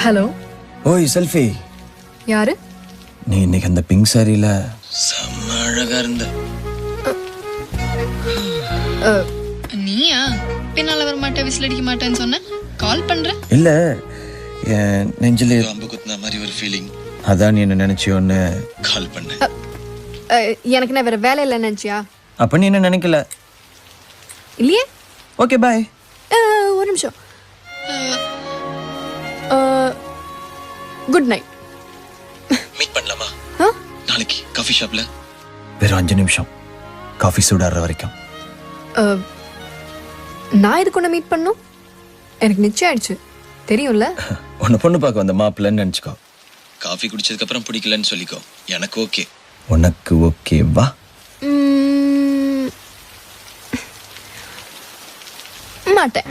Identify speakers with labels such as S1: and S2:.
S1: Hello.
S2: ஓய் selfie.
S1: யாரு?
S2: நீ இன்னைக்கு அந்த பிங்க் சாரியில செம்ம அழகா இருந்த.
S3: நீயா? பின்னால வர மாட்டேன், விசில் அடிக்க மாட்டேன்னு சொன்ன. கால் பண்ற?
S2: இல்ல, என் நெஞ்சிலே அம்பு குத்துன மாதிரி ஒரு ஃபீலிங். அதான் நீ என்ன நினைச்சியோன்னு கால் பண்ண.
S1: எனக்கு நான் வேற வேலை இல்லை நினைச்சியா?
S2: அப்ப நீ என்ன நினைக்கல?
S1: இல்லையே.
S2: Okay bye.
S1: ஒரு நிமிஷம். Good night.
S2: மீட் பண்ணலாமா நாளைக்கு காஃபி ஷாப்ல? வெறும் 5 நிமிஷம், காஃபி சூடாடுற வரைக்கும்.
S1: நான் இதுக்கு ஒன்று மீட் பண்ணும்? எனக்கு நிச்சயம் ஆயிடுச்சு, தெரியும்ல.
S2: உன்னை பொண்ணு பார்க்க வந்த மாப்பிள்ளன்னு நினச்சிக்கோ. காஃபி குடிச்சதுக்கு அப்புறம் பிடிக்கலன்னு சொல்லிக்கோ. எனக்கு ஓகே. உனக்கு ஓகே வா.
S1: மாட்டேன்.